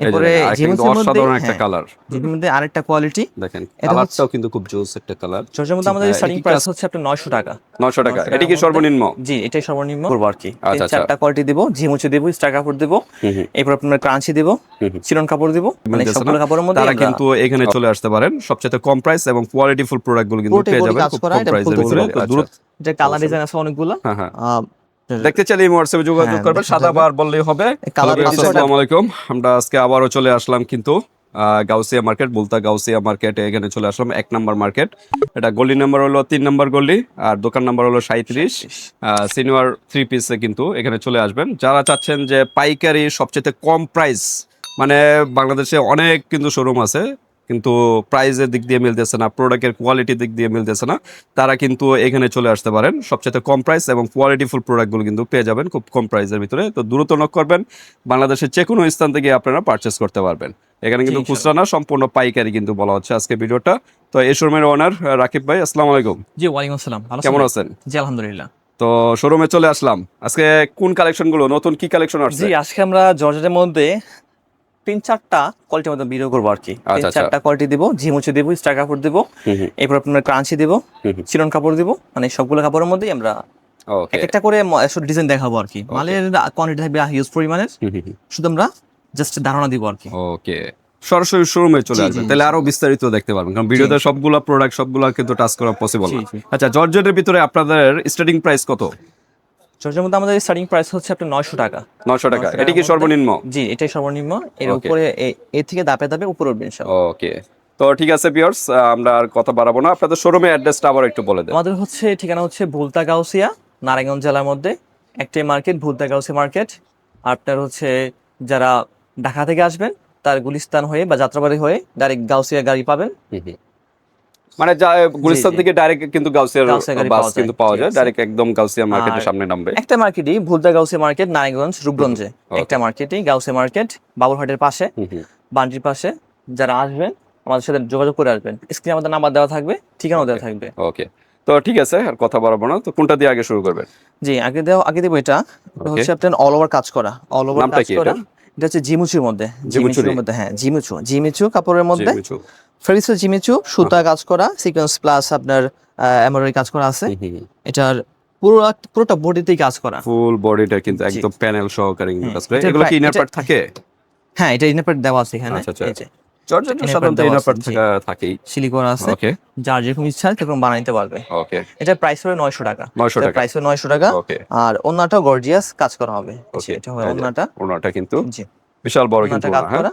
এরপরে জিমুচের মধ্যে অসাধারণ একটা কালার। জিমুচের মধ্যে আরেকটা কোয়ালিটি দেখেন কালারটাও কিন্তু খুব জোস একটা কালার। জর্জের মধ্যে আমাদের স্টার্টিং প্রাইস হচ্ছে আপনার 900 টাকা। 900 টাকা, এটা কি সর্বনিম্ন? জি, এটাই সর্বনিম্ন করব আর কি। আচ্ছা, আচ্ছা। 4টা কোয়ালিটি দেব, জিমুচে দেব, স্টার কাপড় দেব, এরপর আপনার ক্রাঞ্চি দেব, চিরন কাপড় দেব, মানে সবগুলো কাপড়ের মধ্যে তারা কিন্তু এখানে চলে আসতে পারেন। সবচেয়ে কম প্রাইস এবং কোয়ালিটিফুল প্রোডাক্টগুলো কিন্তু পেয়ে যাবেন খুব কম প্রাইসের ভিতরে। এটা কালার ডিজাইন আছে অনেকগুলো। হ্যাঁ, দেখতে চাইলে এই হোয়াটসঅ্যাপে যোগাযোগ করবেন, সাদা বার বললেই হবে। আসসালামু আলাইকুম, আমরা আজকে আবারও চলে আসলাম কিন্তু গাউসিয়া মার্কেট, বুলতা গাউসিয়া মার্কেট। এখানে চলে আসলাম 1 নম্বর মার্কেট। এটা গলি নাম্বার হলো 3 নম্বর গলি, আর দোকান নাম্বার হলো 37। সিনিয়র 3 পিসে কিন্তু এখানে চলে আসবেন যারা চাচ্ছেন যে পাইকারি সবচেয়ে কম প্রাইস। মানে বাংলাদেশে অনেক কিন্তু শোরুম আছে, কিন্তু প্রাইসের দিক দিয়ে মিলতেছে না, প্রোডাক্টের কোয়ালিটির দিক দিয়ে মিলতেছে না। তারা কিন্তু এখানে চলে আসতে পারেন, সবচেয়ে কম প্রাইস এবং কোয়ালিটিফুল প্রোডাক্টগুলো কিন্তু পেয়ে যাবেন খুব কম প্রাইসের ভিতরে। তো দ্রুত নক করবেন, বাংলাদেশের যে কোনো স্থান থেকে আপনারা পারচেস করতে পারবেন। এখানে কিন্তু খুচরা না, সম্পূর্ণ পাইকারি কিন্তু বলা হচ্ছে আজকে ভিডিওটা। তো এই শোরুমের ওনার রাকিব ভাই, আসসালামু আলাইকুম। জি, ওয়ালাইকুম আসসালাম। কেমন আছেন? জি, আলহামদুলিল্লাহ। তো শোরুমে চলে আসলাম, আজকে কোন কালেকশনগুলো, নতুন কি কালেকশন আসছে? জি, আজকে আমরা জর্জেটের মধ্যে 3-4টা কোয়ালিটির মধ্যে ভিডিও করবো আর কি। 3-4টা কোয়ালিটি দিব, জিমুচে দেব, স্টার কাপড় দেব, এরপর আপনার ক্রাঞ্চি দেব, চিরন কাপড় দেব, মানে সবগুলো কাপড়ের মধ্যেই আমরা এক একটা করে ডিজাইন দেখাবো আর কি। মালের কোয়ান্টিটি থাকবে হিউজ পরিমাণের, শুধু আমরা জাস্ট ধারণা দিব আর কি। ওকে, সরাসরি শোরুমে চলে আসবেন, তাহলে আরো বিস্তারিত দেখতে পারবেন, কারণ ভিডিওতে সবগুলা প্রোডাক্ট সবগুলা কিন্তু টাচ করা পসিবল না। আচ্ছা, জর্জেটের ভিতরে আপনাদের স্টার্টিং প্রাইস কত? জর্জের মধ্যে আমাদের স্টার্টিং প্রাইস হচ্ছে আপনার 900 টাকা। 900 টাকা, এটা কি সর্বনিম্ন? জি, এটাই সর্বনিম্ন। এর উপরে এর থেকে দাপে দাপে উপরে উঠবে ইনশাআল্লাহ। ওকে, তো ঠিক আছে ভিউয়ার্স, আমরা আর কথা বাড়াবো না, আপনাদের শোরুমের অ্যাড্রেসটা আবার একটু বলে দেন। আমাদের হচ্ছে ঠিকানা হচ্ছে ভুলতা গাউসিয়া, নারায়ণগঞ্জ জেলার মধ্যে একটাই মার্কেট, ভুলতা গাউসিয়া মার্কেট। আপনার হচ্ছে যারা ঢাকা থেকে আসবেন, তার গুলিস্তান হয়ে বা যাত্রাবাড়ি হয়ে ডাইরেক্ট গাউসিয়া গাড়ি পাবেন। মানে গুলিস্তান থেকে ডাইরেক্ট কিন্তু গাউসিয়ার বাস কিন্তু পাওয়া যায়, ডাইরেক্ট একদম গাউসিয়া মার্কেটের সামনে নামবে। একটা মার্কেটই ভুলতা গাউসিয়া মার্কেট, নারায়ণগঞ্জ রূপগঞ্জে একটা মার্কেটই গাউসিয়া মার্কেট, বাবুরহাটের পাশে, বান্ডির পাশে। যারা আসবেন আমাদের সাথে যোগাযোগ করে আসবেন, স্ক্রিনে আমাদের নাম্বার দেওয়া থাকবে, ঠিকানাও দেওয়া থাকবে। ওকে, তো ঠিক আছে, আর কথা বাড়াবো না, তো কোনটা দিয়ে আগে শুরু করবেন? জি, আগে দেব এটা হচ্ছে আপনার অল ওভার কাজ করা, অল ওভার কাজ করা। এটা হচ্ছে জিমুচুর মধ্যে, জিমুচুর মধ্যে, হ্যাঁ জিমিচু কাপড়ের মধ্যে, ফেরিসো জিমিচু সুতা কাজ করা, সিকোয়েন্স প্লাস আপনার এমব্রয়ডারি কাজ করা আছে। এটার পুরোটা বডিতেই কাজ করা, ফুল বডিটা কিন্তু একদম প্যানেল সহকারে কাজ করা। এগুলো কি ইনার পার্ট থাকে? হ্যাঁ, এটা ইনার পার্ট দেওয়া আছে এখানে। এই যে জর্জেটের সাধারণত ইনার পার্ট থাকেই, সিলিকন আছে। ওকে, যার যেরকম ইচ্ছা সেরকম বানাইতে পারবে। ওকে, এটা প্রাইস হলো 900 টাকা। 900 টাকা, প্রাইস হলো 900 টাকা। আর ওন্নাটা গর্জিয়াস কাজ করা হবে। এটা হয় ওন্নাটা কিন্তু বিশাল বড় কিন্তু কাজ করা,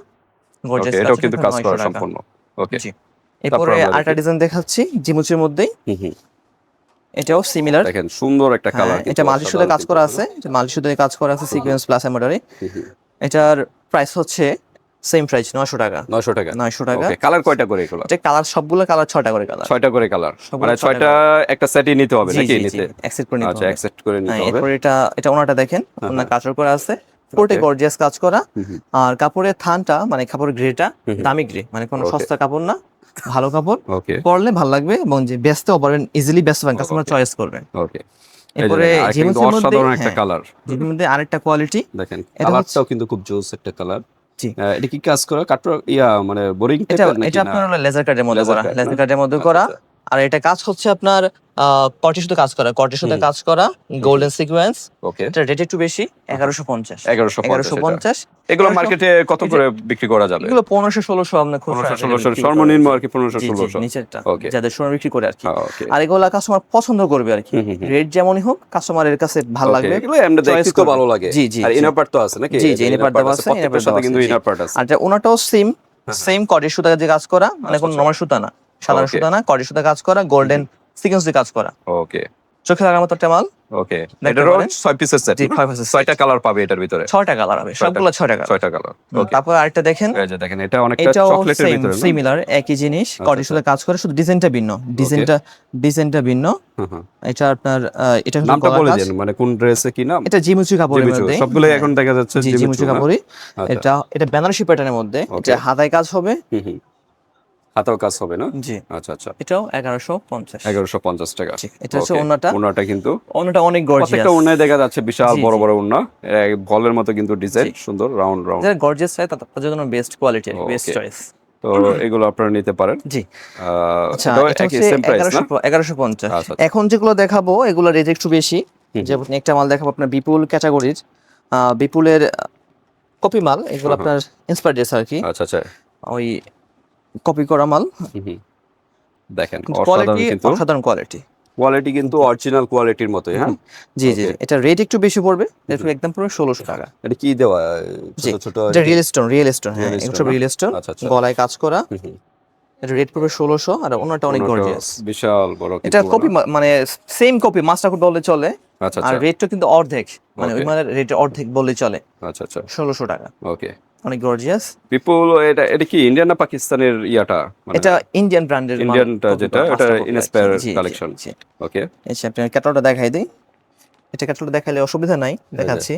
গর্জিয়াস কাজ, এটাও কিন্তু কাজ করা সম্পূর্ণ। ওকে, এরপরে আরেকটা ডিজাইন দেখাচ্ছি জিমুচের মধ্যেই। এটাও সিমিলার, দেখেন সুন্দর একটা কালার। এটা মাল্টি সুতে কাজ করা আছে, এটা মাল্টি সুতে কাজ করা আছে, সিকোয়েন্স প্লাস এমব্রয়ডারি। এটার প্রাইস হচ্ছে সেম প্রাইস 900 টাকা। 900 টাকা, 900 টাকা। ওকে, কালার কয়টা করে এগুলো? এটা কালার সবগুলো কালার 6টা করে কালার, 6টা করে কালার, মানে 6টা একটা সেটই নিতে হবে নাকি? নিতে অ্যাকসেপ্ট করে নিতে হবে। আচ্ছা, অ্যাকসেপ্ট করে নিতে হবে। এরপর এটা ওনাটা দেখেন, ওনা কাজের করা আছে, পুরোটা গর্জিয়াস কাজ করা। আর কাপড়ের থানটা মানে কাপড়ের গ্রেটা দামি গ্রে, মানে কোনো সস্তা কাপড় না, ভালো কাপড়। পরলে ভালো লাগবে এবং যে বেচতেও পারবেন, ইজিলি বেচতে পারবেন, কাস্টমার চয়েস করবে। ওকে, এরপরে জিমুচের অসাধারণ একটা কালার, জিমুচের মধ্যে আরেকটা কোয়ালিটি। দেখেন কালারটাও কিন্তু খুব জোস একটা কালার। জি, এটা কি কাজ করা কাটর মানে বোরিং এটা আপনার হলো লেজার কাটের মধ্যে করা, লেজার কাটের মধ্যে করা। আর এটা কাজ হচ্ছে আপনার কর্টি সুতো কাজ করা, কর্টি সুতো কাজ করা, গোল্ডেন সিকোয়েন্স। ওকে, এটা রেট একটু বেশি, 1150। 1150 এগুলো মার্কেটে কত করে বিক্রি করা যাবে? এগুলো 1500-1600 আপনার খুব 1500-1600 সর্বনিম্ন আর কি, 1500-1600 নিচেরটা যাদের সোনা বিক্রি করে আর কি। আর এগুলো কাস্টমার পছন্দ করবে আর কি, রেট যেমনই হোক কাস্টমারের কাছে ভালো লাগবে, এগুলো এমনি দেখতে তো ভালো লাগে। জি জি, আর ইনার পার্ট তো আছে নাকি? জি জি, ইনার পার্ট দেওয়া আছে, প্রত্যেকটার সাথে কিন্তু ইনার পার্ট আছে। আর ওনাটাও সেম কর্টি সুতা দিয়ে কাজ করা, মানে কোন নরমাল সুতা না, সাধারণ সুতা না, কর্টি সুতা কাজ করা, গোল্ডেন সিকোয়েন্স দিয়ে কাজ করা। ওকে, চোখে লাগার মতো একটা মাল। ওকে, এটারও 6 পিসের সেট। জি, 6 পিসের 6টা কালার পাবে এটার ভিতরে, 6টা কালার হবে, সবগুলো 6টা কালার। 6টা কালার। ওকে, তারপর আরেকটা দেখেন, এই যে দেখেন এটা অনেকটা চকলেটের ভিতরে, সিমিলার একই জিনিস, কর্টি সুতা কাজ করে, শুধু ডিজাইনটা ভিন্ন, ডিজাইনটা ভিন্ন। এটা আপনার এটা নামটা বলে দেন, মানে কোন ড্রেসে কি নাম? এটা জিমুচু কাপড়ের মধ্যে, সবগুলো এখন দেখা যাচ্ছে জিমুচু কাপড়ই। এটা বেনারসি প্যাটার্নের মধ্যে, এটা হাতায় কাজ হবে, হাতাও কাজ হবে না? জি। আচ্ছা আচ্ছা, এটাও 1150। 1150 টাকা। জি, এটা হচ্ছে Okay, ওন্নাটা। ওন্নাটা কিন্তু ওন্নাটা অনেক গর্জিয়াস। প্রত্যেকটা ওন্নায় দেখা যাচ্ছে বিশাল জি, বড় জি। বড় ওন্না, বলের মতো কিন্তু ডিজাইন, জি। সুন্দর রাউন্ড রাউন্ড। যারা গর্জিয়াস চায় তাদের জন্য best quality, best okay, choice. তো এগুলো আপনারা নিতে পারেন। জি। আচ্ছা, এটাও এটা একই হচ্ছে সেম প্রাইস না? 1150। আচ্ছা আচ্ছা। এখন যেগুলো দেখাবো এগুলো রেট একটু বেশি। যেমন একটা মাল দেখাবো আপনার বিপুল ক্যাটাগরির, বিপুলের কপি মাল, এগুলো হ্যাঁ, আপনার ইন্সপায়ার ড্রেস আর কি, আচ্ছা আচ্ছা। ওই কপি করা মাল, হুম, হুম। দেখেন কিন্তু অসাধারণ, কোয়ালিটি কিন্তু অসাধারণ কোয়ালিটি। কোয়ালিটি কিন্তু অরিজিনাল কোয়ালিটির মতোই, হ্যাঁ? জি জি ওকে। জি, এটা রেট একটু বেশি পড়বে, একদম পুরো 1600 টাকা। এটা কি দেওয়া? জি, ছোট ছোট এটা রিয়েল স্টোন, রিয়েল স্টোন, হ্যাঁ Real এগুলো stone সব না? রিয়েল স্টোন, আচ্ছা আচ্ছা। গলায় কাজ করা। হুম, হুম। এটা রেট পড়বে 1600, আর ওনাটা অনেক ওনাটা গর্জিয়াস। বিশাল বড় এটা কিন্তু কপি, না? মানে সেম কপি, মাস্টার কপি বললে চলে। আচ্ছা আর আচ্ছা। রেটটা কিন্তু অর্ধেক, মানে ওই Okay. মালের রেট অর্ধেক বললে চলে, আচ্ছা আচ্ছা। 1600 টাকা। ওকে। অনেক গর্জিয়াস। পিপল, এটা এটা কি ইন্ডিয়ান না পাকিস্তানের ইয়াটা, মানে এটা ইন্ডিয়ান ব্র্যান্ডের মাল, ইন্ডিয়ানটা copy যেটা, করা, এটা master copy আর কি। ইনস্পায়ার জি জি কালেকশন? জি। ওকে, এই যে আপনার ক্যাটালগটা দেখাই দিই, এটা ক্যাটালগটা দেখাইলে অসুবিধা নাই, দেখাচ্ছি।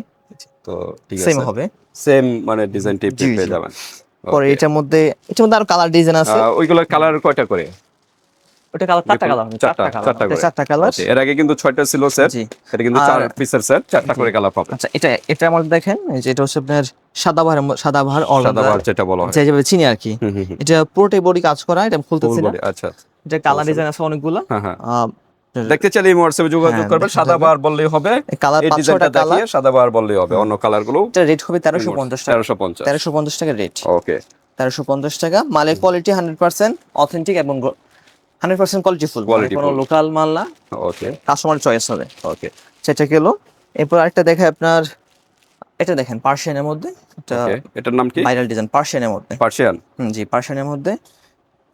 তো ঠিক সেম আছে, হবে। সেম মানে ডিজাইন টিপ জি পেয়ে জি। যাবেন। পরে Okay. এটার মধ্যে আরো কালার ডিজাইন আছে। ওইগুলোর কালার কয়টা করে? ওটা কালার চারটা বিপুল? কালার, চারটা চারটা করে। চারটা কালার। Okay, এর আগে কিন্তু 6টা ছিল সেট, জি। এটা কিন্তু আর 4 পিসের সেট, 4টা করে কালার পাবেন। আচ্ছা, এটা আমার দেখেন, এই যে এটা হচ্ছে আপনার সাদাবাহার অর্গানজা, সাদাবাহার যেটা বলা হয়। যেভাবে চিনি আর কি। হুম হুম হুম। এটা পুরোটাই বডি কাজ করা, এটা খুলতেছি ফুল না। বডি, আচ্ছা। এটা কালার ডিজাইন আছে অনেকগুলো। হ্যাঁ হ্যাঁ। আহ, দেখতে চাইলে এই হোয়াটসঅ্যাপে যোগাযোগ হ্যাঁ, করবেন, দেখা সাদাবাহার বললেই হবে। কালার এই 5-6টা ডিজাইনটা কালার। দেখিয়ে সাদাবাহার বললেই হবে, অন্য কালার গুলো এটা রেট হবে 1350 টাকা। 1350। 1350 টাকা রেট। ওকে। 1350 টাকা। মালের কোয়ালিটি 100% অথেন্টিক এবং 100% কোয়ালিটিফুল, মানে Quality কোনো full। লোকাল মাল না, ওকে কাস্টমার চয়েস হবে। ওকে সেটা গেল। এরপর আরেকটা দেখে আপনার, এটা দেখেন পার্সিয়ানের মধ্যে, এটা ওকে। এটার নাম কি? ভাইরাল ডিজাইন পার্সিয়ানের মধ্যে। পার্সিয়ান? জি, পার্সিয়ানের মধ্যে।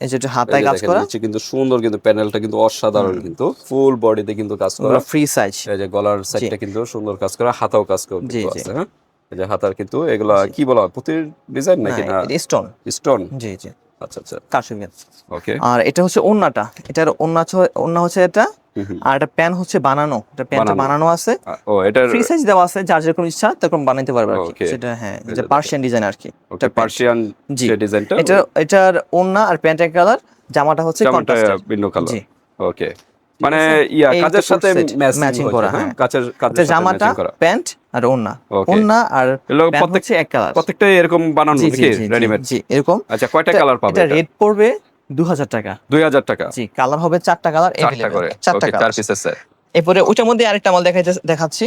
এই যে এটা এই হাতায় যে কাজ দেখেন করা, নিচে কিন্তু সুন্দর, কিন্তু প্যানেলটা কিন্তু অসাধারণ, কিন্তু ফুল বডিতে কিন্তু কাজ করা। Free size. এই যে গলার সাইডটা কিন্তু সুন্দর কাজ করা, হাতাও কাজ করা জি কিন্তু জি আছে, হ্যাঁ? এই যে হাতার কিন্তু এগুলা কি বলা হয়, পুঁতির ডিজাইন না, নাকি না এটা স্টোন। স্টোন? জি জি, আচ্ছা আচ্ছা। কারচুপি। ওকে। আর এটা হচ্ছে ওন্নাটা, এটার ওন্না হচ্ছে এটা। আর এটা প্যান হচ্ছে বানানো, এটা প্যানটা বানানো। বানানো আছে। ও, এটার ফ্রি সাইজ দেওয়া আছে, যার যেরকম ইচ্ছা তখন বানাইতে পারবে আর কি। Okay. সেটা হ্যাঁ, এই এটা যে পার্সিয়ান ডিজাইন আর কি। ওকে, এটা পার্সিয়ান জি। যে ডিজাইনটা, এটার ওন্না আর প্যান্টের কালার, জামাটা হচ্ছে জামাটা কন্ট্রাস্টের। ভিন্ন কালার। জি। ওকে, মানে এই কাজের তো সাথে set, ম্যাচিং matching করা, হ্যাঁ। কাজের এটা সাথে জামাটা, ম্যাচিং করা। প্যান্ট আর ওন্না। Okay. ওন্না আর এগুলো প্যান্ট হচ্ছে এক কালার। প্রত্যেকটাই এরকম বানানো জি জি নাকি জি রেডিমেড? জি, এরকম। আচ্ছা, কয়টা কালার পাবে এটা এটা? রেট পড়বে 2000 টাকা। 2000 টাকা। জি, কালার হবে 4টা কালার 4টা अवेलेबल, করে। 4টা ওকে, 4 কালার। পিসের সেট। এরপরে ওইটার মধ্যে আরেকটা মাল দেখাচ্ছি,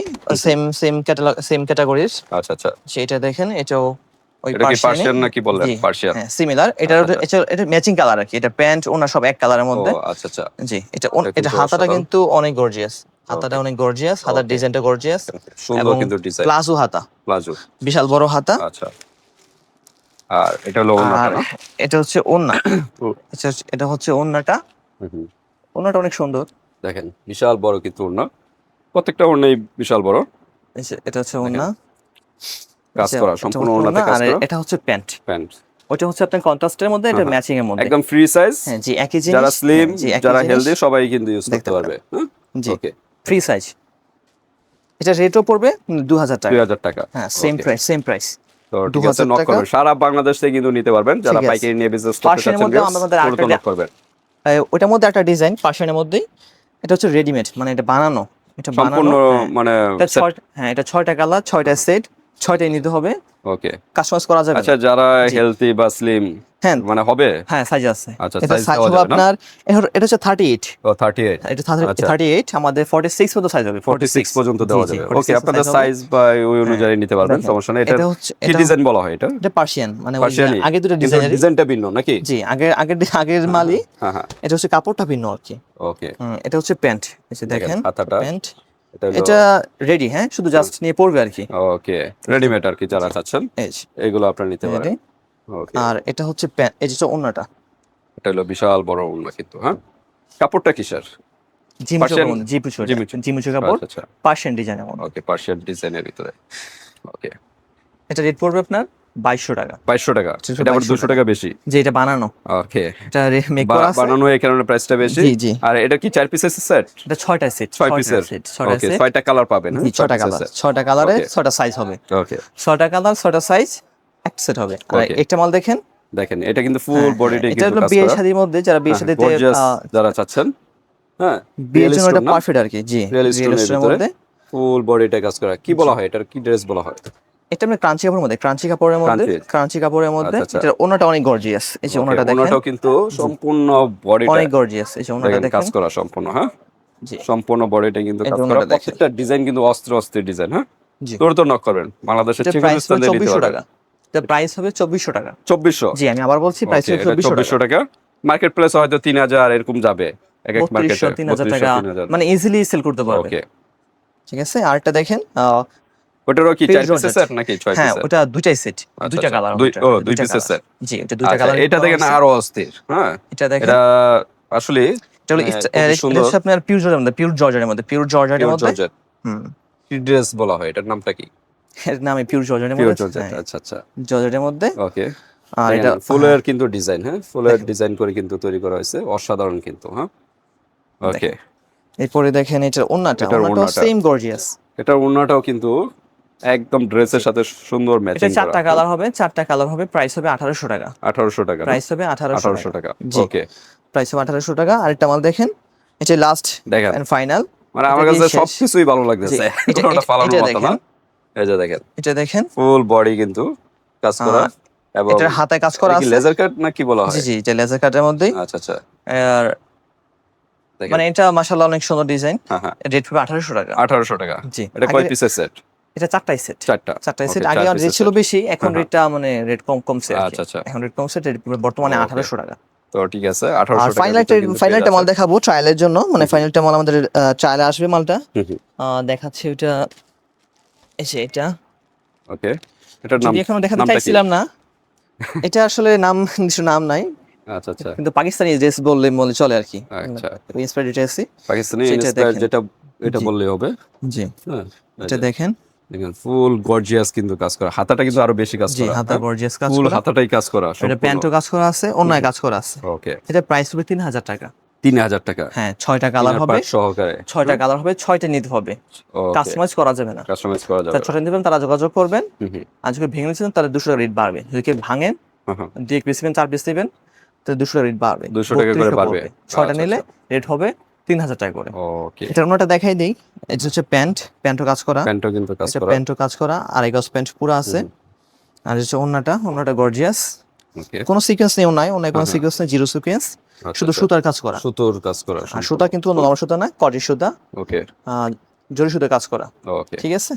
সেম ক্যাটাগরির। আচ্ছা আচ্ছা। সেটা দেখেন, এটাও ওই এটা কি পার্সিয়ানে। পার্সিয়ান নাকি বললেন? জি, পার্সিয়ান। হ্যাঁ সিমিলার। এটা ম্যাচিং কালার আর কি, এটা প্যান্ট ওনা সব এক কালারের ও মধ্যে। আচ্ছা আচ্ছা। জি, এটা এটা কিন্তু হাতাটা অসাধারণ। কিন্তু অনেক গর্জিয়াস, হাতাটা Okay. অনেক গর্জিয়াস, হাতার Okay. ডিজাইনটা গর্জিয়াস। সুন্দর কিন্তু ডিজাইন। প্লাজো হাতা, প্লাজো। বিশাল বড় হাতা। আচ্ছা। আর এটা হলো ওন্নাটা আর না? এটা হচ্ছে ওন্না। হুম। এটা হচ্ছে ওন্নাটা। হুম। ওন্নাটা অনেক সুন্দর। দেখেন বিশাল বড় কিন্তু ওন্না, প্রত্যেকটা ওন্নাই বিশাল বড়। এটা হচ্ছে ওন্না, কাজ করা সম্পূর্ণ ওন্নাতে কাজ আর করা। এটা হচ্ছে প্যান্ট। প্যান্ট ওইটা হচ্ছে আপনার কন্ট্রাস্টের মধ্যে, এটা ম্যাচিং এর মধ্যে, একদম ফ্রি সাইজ। হ্যাঁ জি, একই জিনিস। যারা স্লিম, জি, একই যারা জিনিস। হেলদি সবাই কিন্তু ইউজ দেখতে করতে পারবে। জি, ওকে, ফ্রি সাইজ। এটা রেটও পড়বে 2000 টাকা। 2000 টাকা। হ্যাঁ, সেম প্রাইস। তো ঠিক আছে, 2000 নক টাকা। করবেন, সারা বাংলাদেশ থেকে কিন্তু নিতে পারবেন, যারা ঠিক আছে। পাইকারি নিয়ে বিজনেস করতে পার্সিয়ানের চাচ্ছেন, মধ্যে আমাদের আরেকটা নক করবেন। ওইটার মধ্যে একটা ডিজাইন পার্সিয়ানের মধ্যেই, এটা হচ্ছে রেডিমেড, মানে এটা বানানো, এটা সম্পূর্ণ বানানো, হ্যাঁ। মানে এটা 6টা কালার, 6টা সেট, 6টাই নিতে হবে, ওকে। কাস্টমাইজ করা যাবে। আচ্ছা, যারা হেলদি বা স্লিম হ্যাঁ মানে হবে, হ্যাঁ সাইজ আছে। আচ্ছা, এটা size সাইজ দেওয়া হবে যাবে না? আপনার, এটা হচ্ছে 38। ও 38। এটা আচ্ছা। 38, আমাদের 46 পর্যন্ত সাইজ হবে। 46 পর্যন্ত দেওয়া জি, যাবে। 46 ওকে, আপনাদের size হবে। সাইজ বা ওই অনুযায়ী নিতে পারবেন, দেখেন, সমস্যা নেই। এটা এটা হচ্ছে কি ডিজাইন বলা হয় এটা? এটা পার্সিয়ান, মানে ওই যে পার্সিয়ানি? আগে দুটো কিন্তু ডিজাইনের। ডিজাইনটা ভিন্ন নাকি? জি, আগের মালই। হ্যাঁ হ্যাঁ। এটা হচ্ছে কাপড়টা ভিন্ন আর কি। ওকে, এটা হচ্ছে প্যান্ট, এই যে দেখেন হাতাটা। প্যান্ট। এটা হলো এটা রেডি, হ্যাঁ, শুধু জাস্ট নিয়ে পড়বে আর কি। ওকে, রেডিমেড আর কি যারা চাচ্ছেন, এই যে, এগুলো আপনারা নিতে পারেন। ready। ওকে, আর এটা হচ্ছে প্যান্ট, এই যে ওন্নাটা এটা হলো বিশাল বড় ওন্না কিন্তু, হ্যাঁ। কাপড়টা কিসের? Persian? জিমিচু কাপড়, আচ্ছা আচ্ছা। পার্সিয়ান ডিজাইনের মধ্যে। ওকে, পার্সিয়ান ডিজাইনের ভিতরে। ওকে, এটা রেট পড়বে আপনার 2200 টাকা। 2200 টাকা। এটা আবার 200 টাকা বেশি। যে এটা বানানো, ওকে, এটা মেক করা আছে। বানানো এই কারণে প্রাইসটা বেশি। জি, জি। আর এটা কি 4 পিসের সেট? এটা 6টা সেট, 6 পিসের। 6টা ওকে, সেট। 6টা কালার পাবেন, হ্যাঁ? 6টা কালার, 6টা কালারে Okay. 6টা সাইজ হবে। ওকে, 6টা কালার, 6টা সাইজ, এক সেট হবে। আর Okay. একটা মাল দেখেন, দেখেন এটা কিন্তু ফুল বডিটাই এটা কিন্তু হলো কাজ বিয়ে করা। শাদীর মধ্যে, যারা বিয়ে শাদীতে গর্জিয়াস যারা চাচ্ছেন, হ্যাঁ বিয়ের জন্য এটা পারফেক্ট আর কি। জি, রিয়েল রিয়েল স্টোনের স্টোনের ভিতরে মধ্যে ফুল বডিটাই কাজ করা। কি বলা হয় এটার, কি ড্রেস বলা হয়? এটা আমরা ক্রাঞ্চি কাপড়ের মধ্যে, ক্রাঞ্চি কাপড়ের মধ্যে, Crunchy? ক্রাঞ্চি কাপড়ের মধ্যে। আচ্ছা, আচ্ছা। এটা ওনাটা অনেক গর্জিয়াস, এই যে Okay, ওনাটা দেখেন ওনাটাও কিন্তু সম্পূর্ণ বডিটা অনেক গর্জিয়াস, এই যে ওনাটা দেখেন কাজ দেখেন। করা সম্পূর্ণ, হ্যাঁ জি, সম্পূর্ণ বডিটা কিন্তু এই কাজ যে করা। ওনাটা দেখেন। প্রত্যেকটা ডিজাইন কিন্তু অস্ত্র ডিজাইন, হ্যাঁ জি, তো নক করবেন বাংলাদেশের এটা যে কোনো প্রাইস স্থান হবে থেকে নিতে 2400 পারবেন। টাকা। এটা প্রাইস হবে 2400 টাকা। 2400? জি, আমি আবার বলছি প্রাইস ওকে, হবে এটা 2400 টাকা। 2400 টাকা। মার্কেট প্লেসে হয়তো 3000 এরকম যাবে এক এক মার্কেটে। 3200 3000 টাকা 3000 মানে ইজিলি সেল করতে পারবে। ওকে, ঠিক আছে, আরেকটা দেখেন ওটারও কি 4 Pure পিসের Georgette। সেট নাকি 6 হ্যাঁ, পিসের? ওটা দুইটাই সেট, আচ্ছা, দুইটা আচ্ছা। কালার হবে। দুই দুইটা পিসের কালার। সেট। জি, এটা দুইটা আচ্ছা, কালার। এটা দেখেন আরো অস্থির, হ্যাঁ এটা দেখেন, এটা আসলে এটা হলো খুবই এটা সুন্দর। হচ্ছে আপনার পিওর জর্জেটের মধ্যে, পিওর জর্জেটের মধ্যে, পিওর জর্জেটের পিওর মধ্যে। জর্জেট হুম, কি ড্রেস বলা হয়, এটার নামটা কি? এর নামে পিওর জর্জেটের পিওর মধ্যে। জর্জেট, হ্যাঁ, আচ্ছা আচ্ছা। জর্জেটের মধ্যে। ওকে, আর দেখেন এটা ফুলের কিন্তু ডিজাইন, হ্যাঁ ফুলের দেখেন। ডিজাইন করে কিন্তু তৈরি করা হয়েছে, অসাধারণ কিন্তু, হ্যাঁ ওকে। এরপরে দেখেন এটার ওন্নাটা, এটার ওন্নাটাও ওড়নাটা, সেম গর্জিয়াস। এটার ওড়নাটাও কিন্তু একদম ড্রেসের সাথে সুন্দর এটা ম্যাচিং করা। চারটা কালার হবে, চারটা কালার হবে। প্রাইস হবে 1800 টাকা। 1800 টাকা, প্রাইস হবে 1800 টাকা। জি, ওকে, প্রাইস হবে 1800 টাকা। আরেকটা মাল দেখেন, এটা লাস্ট দেখেন এন্ড ফাইনাল। মানে আমার কাছে সবকিছুই ভালো লাগতেছে, এটা কোনোটা ফালানোর এটা মতো না। দেখেন, এই যে দেখেন এটা দেখেন, ফুল বডি কিন্তু কাজ করা, এবং এটার হাতায় কাজ করা এটা কি আছে। লেজার কাট না কি বলা জি হয়? জি, এটা লেজার কাটের মধ্যেই। আচ্ছা আচ্ছা, আর দেখেন মানে এটা মাশাআল্লাহ অনেক সুন্দর ডিজাইন। হ্যাঁ হ্যাঁ, রেট হবে 1800 টাকা। 1800 টাকা। জি, এটা কয় পিসের সেট? এটা চারটাই সেট। চারটা। চারটাই সেট। Okay, আগে চার আর রেট piece-এর ছিল set। বেশি, এখন হ্যাঁ, রেটটা মানে রেট কমছে আর কি। আচ্ছা আচ্ছা, এখন রেট কমছে, রেট বর্তমানে Okay. 1800 টাকা। তো ঠিক আছে আর 1800 টাকা। ফাইনালটা মাল দেখাবো ট্রায়ালের জন্য, মানে ফাইনালটা মাল আমাদের ট্রায়ালে আসবে মালটা। দেখাচ্ছি ওটা, এই যে এটা ওকে, এটার নাম, যদি এখনো দেখাতে নামটা কি? চাইছিলাম না, এটা আসলে নাম কিছু নাম নাই, আচ্ছা আচ্ছা কিন্তু পাকিস্তানি ড্রেস বললে চলে আর কি। আচ্ছা, ইন্সপায়ার্ড ড্রেসই। পাকিস্তানি সেটা ইন্সপায়ার দেখেন। যেটা, এটা জি। বললেই হবে। জি, হ্যাঁ, এই এটা যে, দেখেন। দেখেন ফুল গর্জিয়াস কিন্তু কাজ করা, হাতাটা কিন্তু আরো বেশি কাজ জি, করা, হাতা গর্জিয়াস কাজ ফুল করা। হাতাটাই কাজ করা এটা প্যান্টও কাজ করা আছে, অন্যায় কাজ করা আছে। ওকে, এটা প্রাইস হবে 3000 টাকা। 3000 টাকা। হ্যাঁ, 6টা কালার হবে, সহকারে 6টা কালার হবে, 6টা নিতে হবে। ওকে, কাস্টমাইজ করা যাবে না। কাস্টমাইজ করা যাবে। তার 6টা নিতে পারেন, তারা যোগাযোগ করবেন। হুম হুম, আর যদি ভেঙে নিচ্ছেন তাহলে 200 টাকা রেট বাড়বে। যদি কেউ ভাঙেন, হ্যাঁ, 2 পিস নেবেন, 4 পিস নেবেন, তাহলে 200 টাকা রেট বাড়বে। 200 টাকা করে 3200 বাড়বে। পড়বে। 6টা আচ্ছা, নিলে রেট হবে 3000 টাকা করে। ওকে, এটা ওনাটা দেখাই দেই। এটা হচ্ছে প্যান্ট, প্যান্টও কাজ করা। প্যান্টও কিন্তু কাজ এটা করা। প্যান্টও কাজ করা, আড়াই গজ প্যান্ট পুরো আছে। আর হচ্ছে ওনাটা গর্জিয়াস। ওকে, কোনো সিকোয়েন্স নেই ওনায়, কোনো হ্যাঁ, সিকোয়েন্স নেই, জিরো সিকোয়েন্স, আচ্ছা, শুধু আচ্ছা। সুতার কাজ করা। সুতোর কাজ করা আর সুতা কিন্তু নরমাল সুতা না, কটি সুতা, ওকে জরি সুতা কাজ করা। ওকে, ঠিক আছে,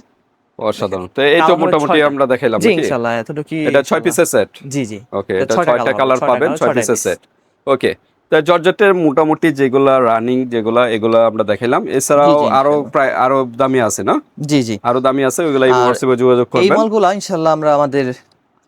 অসাধারণ। তো এই তো কালার হবে মোটামুটি 6টা। আমরা দেখাইলাম জি, নাকি? ইনশাআল্লাহ এতটুকু। এটা 6 পিসের সেট। জি জি, ওকে, এটা এটা 6টা 6টা কালার পাবেন, 6 পিসের সেট। ওকে, তো জর্জেটের মোটামুটি যেগুলা রানিং যেগুলা এগুলা আমরা দেখাইলাম, এছাড়াও জি, আরো ইনশাআল্লাহ। প্রায় আরো দামি আছে না? জি জি, আরো দামি আছে, ওইগুলা এই আর হোয়াটসঅ্যাপে যোগাযোগ এই করবেন। মালগুলা ইনশাআল্লাহ আমরা আমাদের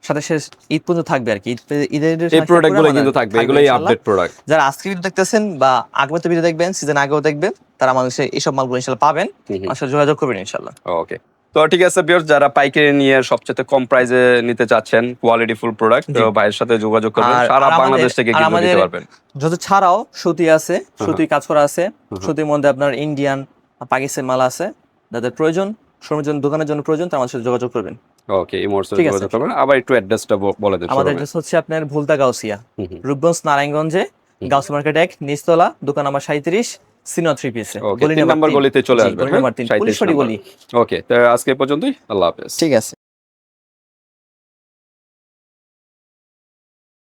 সাথে শেষ ঈদ পর্যন্ত থাকবে আর কি। ঈদের এই প্রোডাক্টগুলো কিন্তু থাকবে, এগুলাই আপডেট প্রোডাক্ট। যারা আজকে ভিডিও দেখতেছেন বা আগের ভিডিও দেখবেন, সিজন আগেও দেখবেন, তারা আমাদের এইসব মালগুলো ইনশাআল্লাহ পাবেন। আসলে যোগাযোগ করবেন ইনশাআল্লাহ। ওকে, তো ঠিক আছে ভিউয়ার্স, যারা পাইকারি নিয়ে সবচেয়ে কম প্রাইসে নিতে চাচ্ছেন কোয়ালিটি ফুল প্রোডাক্ট, তো ভাইয়ের সাথে যোগাযোগ করবেন। আর সারা আমাদের- বাংলাদেশ থেকে আর কিন্তু আমাদের নিতে পারবেন। যত ছাড়াও সুতি আছে, সুতি কাজ করা আছে। সুতির মধ্যে আপনার ইন্ডিয়ান, পাকিস্তানি মাল আছে। যাদের প্রয়োজন, শ্রমিক দোকানের জন্য প্রয়োজন, তারা আমাদের সাথে যোগাযোগ করবেন। ওকে, এই মোটসে ঠিক আছে। যোগাযোগ করবেন। আবার একটু অ্যাড্রেসটা বলে দেন। আমাদের অ্যাড্রেস হচ্ছে আপনার ভুলতা গাউসিয়া, রূপগঞ্জ নারায়ণগঞ্জে, গাউসি মার্কেট 1 নিচতলা, দোকান নাম্বার 37, সিনিয়র 3 পিসে। ওকে, 3 নাম্বার গলিতে চলে আসবেন। গলি নাম্বার 3, পুলিশ ফাঁড়ি গলি। ওকে, তো আজকে পর্যন্তই। আল্লাহ হাফেজ। ঠিক আছে।